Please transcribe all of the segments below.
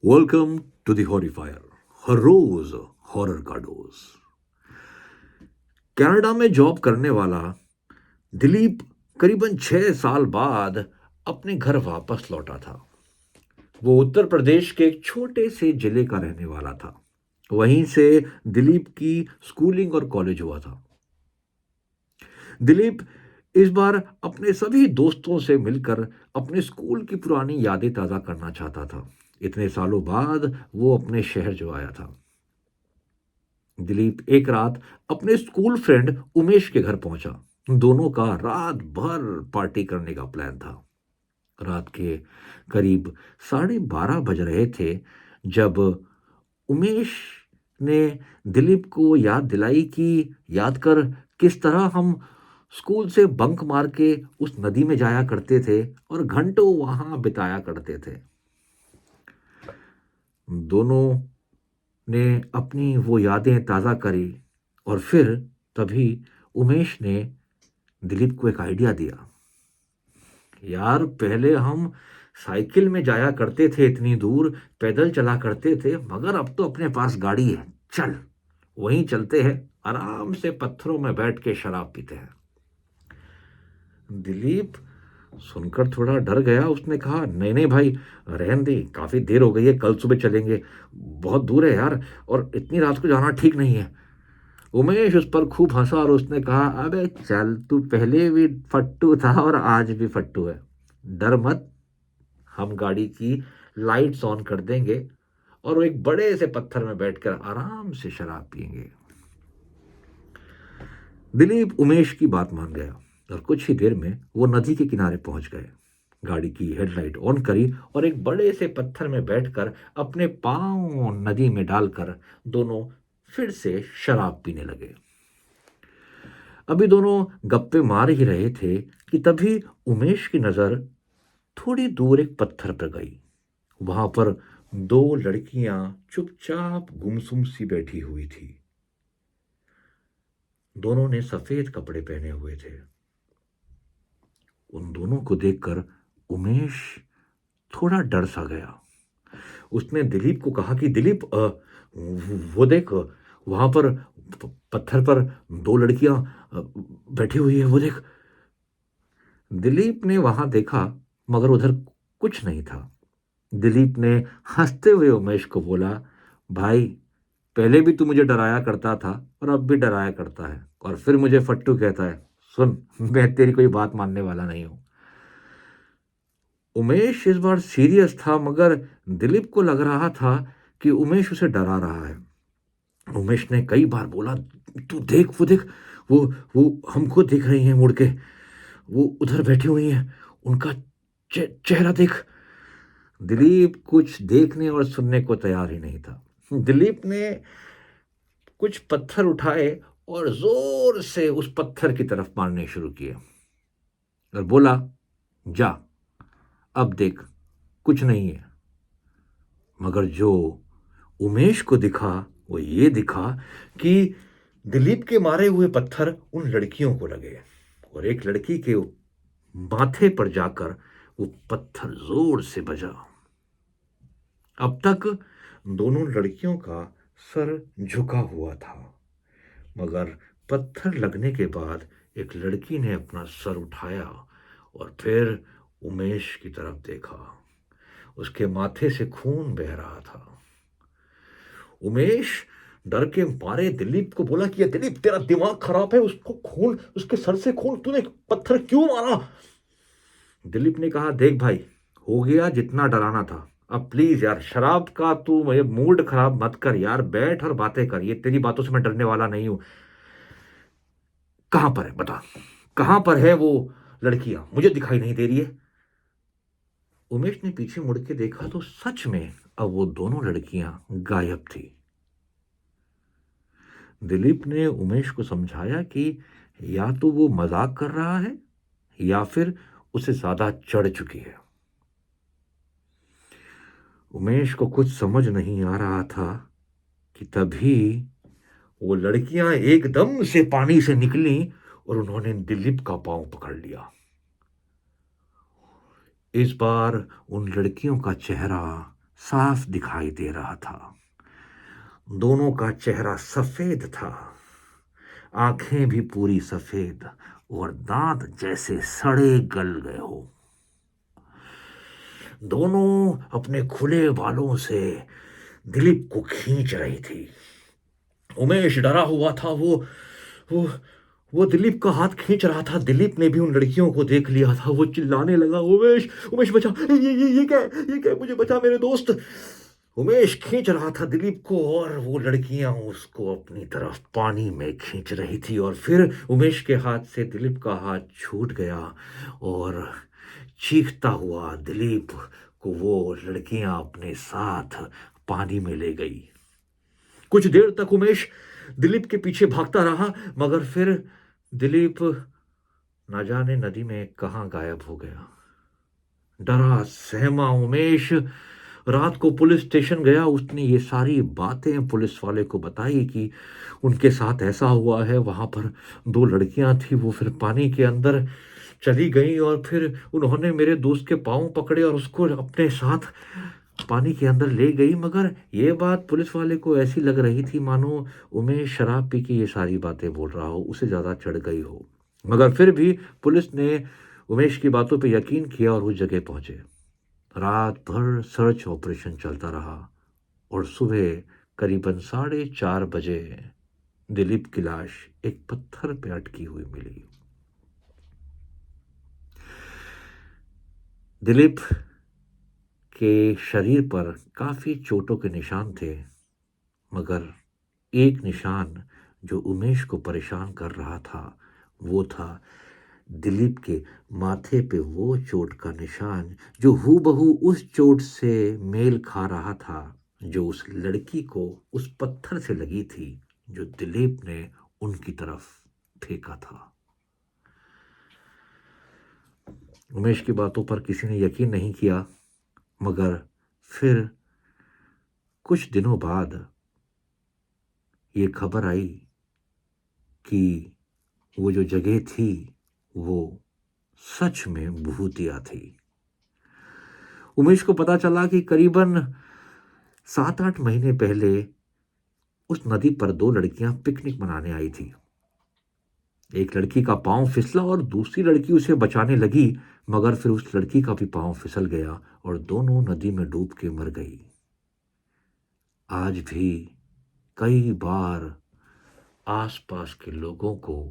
Welcome to the horrifier. हर रोज horror का डोज। कनाडा में जॉब करने वाला दिलीप करीबन 6 साल बाद अपने घर वापस लौटा था। वो उत्तर प्रदेश के एक छोटे से जिले का रहने वाला था। वहीं से दिलीप की स्कूलिंग और कॉलेज हुआ था। दिलीप इस बार अपने सभी दोस्तों से मिलकर अपने स्कूल की पुरानी यादें ताज़ा करना चाहता था। इतने सालों बाद वो अपने शहर जो आया था। दिलीप एक रात अपने स्कूल फ्रेंड उमेश के घर पहुंचा। दोनों का रात भर पार्टी करने का प्लान था। रात के करीब 12:30 बज रहे थे जब उमेश ने दिलीप को याद दिलाई कि याद कर किस तरह हम स्कूल से बंक मार के उस नदी में जाया करते थे और घंटों वहां बिताया करते थे। दोनों ने अपनी वो यादें ताज़ा करी और फिर तभी उमेश ने दिलीप को एक आइडिया दिया। यार, पहले हम साइकिल में जाया करते थे, इतनी दूर पैदल चला करते थे, मगर अब तो अपने पास गाड़ी है। चल, वहीं चलते हैं, आराम से पत्थरों में बैठ के शराब पीते हैं। दिलीप सुनकर थोड़ा डर गया। उसने कहा, नहीं नहीं भाई, रहने दे, काफी देर हो गई है, कल सुबह चलेंगे। बहुत दूर है यार, और इतनी रात को जाना ठीक नहीं है। उमेश उस पर खूब हंसा और उसने कहा, अबे चल, तू पहले भी फट्टू था और आज भी फट्टू है। डर मत, हम गाड़ी की लाइट्स ऑन कर देंगे और वो एक बड़े से पत्थर में बैठकर आराम से शराब पिएंगे। दिलीप उमेश की बात मान गया और कुछ ही देर में वो नदी के किनारे पहुंच गए। गाड़ी की हेडलाइट ऑन करी और एक बड़े से पत्थर में बैठकर अपने पांव नदी में डालकर दोनों फिर से शराब पीने लगे। अभी दोनों गप्पे मार ही रहे थे कि तभी उमेश की नजर थोड़ी दूर एक पत्थर पर गई। वहां पर दो लड़कियां चुपचाप गुमसुम सी बैठी हुई थी। दोनों ने सफेद कपड़े पहने हुए थे। उन दोनों को देखकर उमेश थोड़ा डर सा गया। उसने दिलीप को कहा कि दिलीप, वो देख, वहां पर पत्थर पर दो लड़कियां बैठी हुई है, वो देख। दिलीप ने वहां देखा मगर उधर कुछ नहीं था। दिलीप ने हंसते हुए उमेश को बोला, भाई, पहले भी तू मुझे डराया करता था और अब भी डराया करता है और फिर मुझे फट्टू कहता है। सुन, मैं तेरी कोई बात मानने वाला नहीं हूं। उमेश इस बार सीरियस था मगर दिलीप को लग रहा था कि उमेश उसे डरा रहा है। उमेश ने कई बार बोला, तू देख, वो देख, वो वो हमको देख रही हैं मुड़ के, वो उधर बैठी हुई हैं, उनका चेहरा देख। दिलीप कुछ देखने और सुनने को तैयार ही नहीं था। दिलीप ने कुछ पत्थर उठाए और जोर से उस पत्थर की तरफ मारने शुरू किए और बोला, जा, अब देख, कुछ नहीं है। मगर जो उमेश को दिखा वो ये दिखा कि दिलीप के मारे हुए पत्थर उन लड़कियों को लगे और एक लड़की के माथे पर जाकर वो पत्थर जोर से बजा। अब तक दोनों लड़कियों का सर झुका हुआ था, मगर पत्थर लगने के बाद एक लड़की ने अपना सर उठाया और फिर उमेश की तरफ देखा। उसके माथे से खून बह रहा था। उमेश डर के मारे दिलीप को बोला कि ये दिलीप, तेरा दिमाग खराब है, उसको खून, उसके सर से खून, तूने पत्थर क्यों मारा? दिलीप ने कहा, देख भाई, हो गया जितना डराना था। अब प्लीज यार, शराब का तू मुझे मूड खराब मत कर यार, बैठ और बातें कर, ये तेरी बातों से मैं डरने वाला नहीं हूं। कहां पर है, बता, कहां पर है वो लड़कियां? मुझे दिखाई नहीं दे रही है। उमेश ने पीछे मुड़ के देखा तो सच में अब वो दोनों लड़कियां गायब थी। दिलीप ने उमेश को समझाया कि या तो वो मजाक कर रहा है या फिर उसे ज्यादा चढ़ चुकी है। उमेश को कुछ समझ नहीं आ रहा था कि तभी वो लड़कियां एकदम से पानी से निकली और उन्होंने दिलीप का पांव पकड़ लिया। इस बार उन लड़कियों का चेहरा साफ दिखाई दे रहा था। दोनों का चेहरा सफेद था, आंखें भी पूरी सफेद और दांत जैसे सड़े गल गए हो। दोनों अपने खुले बालों से दिलीप को खींच रही थी। उमेश डरा हुआ था। वो वो दिलीप का हाथ खींच रहा था। दिलीप ने भी उन लड़कियों को देख लिया था। वो चिल्लाने लगा, उमेश उमेश बचा, ये क्या मुझे बचा मेरे दोस्त। उमेश खींच रहा था दिलीप को और वो लड़कियां उसको अपनी तरफ पानी में खींच रही थी। और फिर उमेश के हाथ से दिलीप का हाथ छूट गया और चीखता हुआ दिलीप को वो लड़कियां अपने साथ पानी में ले गई। कुछ देर तक उमेश दिलीप के पीछे भागता रहा, मगर फिर दिलीप ना जाने नदी में कहां गायब हो गया। डरा सहमा उमेश रात को पुलिस स्टेशन गया। उसने ये सारी बातें पुलिस वाले को बताई कि उनके साथ ऐसा हुआ है। वहां पर दो लड़कियां थी, वो फिर पानी के अंदर चली गई और फिर उन्होंने मेरे दोस्त के पांव पकड़े और उसको अपने साथ पानी के अंदर ले गई। मगर ये बात पुलिस वाले को ऐसी लग रही थी मानो उमेश शराब पी के ये सारी बातें बोल रहा हो, उसे ज़्यादा चढ़ गई हो। मगर फिर भी पुलिस ने उमेश की बातों पे यकीन किया और उस जगह पहुंचे। रात भर सर्च ऑपरेशन चलता रहा और सुबह करीबन 4:30 बजे दिलीप की लाश एक पत्थर पे अटकी हुई मिली। दिलीप के शरीर पर काफी चोटों के निशान थे, मगर एक निशान जो उमेश को परेशान कर रहा था वो था दिलीप के माथे पे वो चोट का निशान जो हूबहू उस चोट से मेल खा रहा था जो उस लड़की को उस पत्थर से लगी थी जो दिलीप ने उनकी तरफ फेंका था। उमेश की बातों पर किसी ने यकीन नहीं किया, मगर फिर कुछ दिनों बाद ये खबर आई कि वो जो जगह थी वो सच में भूतिया थी। उमेश को पता चला कि करीबन 7-8 महीने पहले उस नदी पर दो लड़कियां पिकनिक मनाने आई थी। एक लड़की का पांव फिसला और दूसरी लड़की उसे बचाने लगी, मगर फिर उस लड़की का भी पांव फिसल गया और दोनों नदी में डूब के मर गई। आज भी कई बार आसपास के लोगों को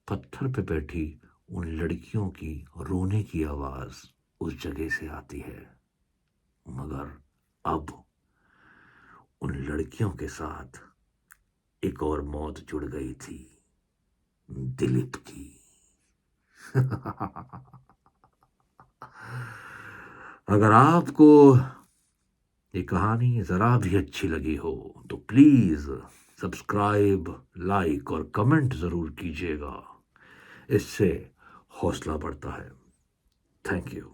पत्थर पे बैठी उन लड़कियों की रोने की आवाज उस जगह से आती है। मगर अब उन लड़कियों के साथ एक और मौत जुड़ गई थी, दिलीप की। अगर आपको ये कहानी जरा भी अच्छी लगी हो तो प्लीज सब्सक्राइब, लाइक और कमेंट जरूर कीजिएगा। इससे हौसला बढ़ता है। Thank you.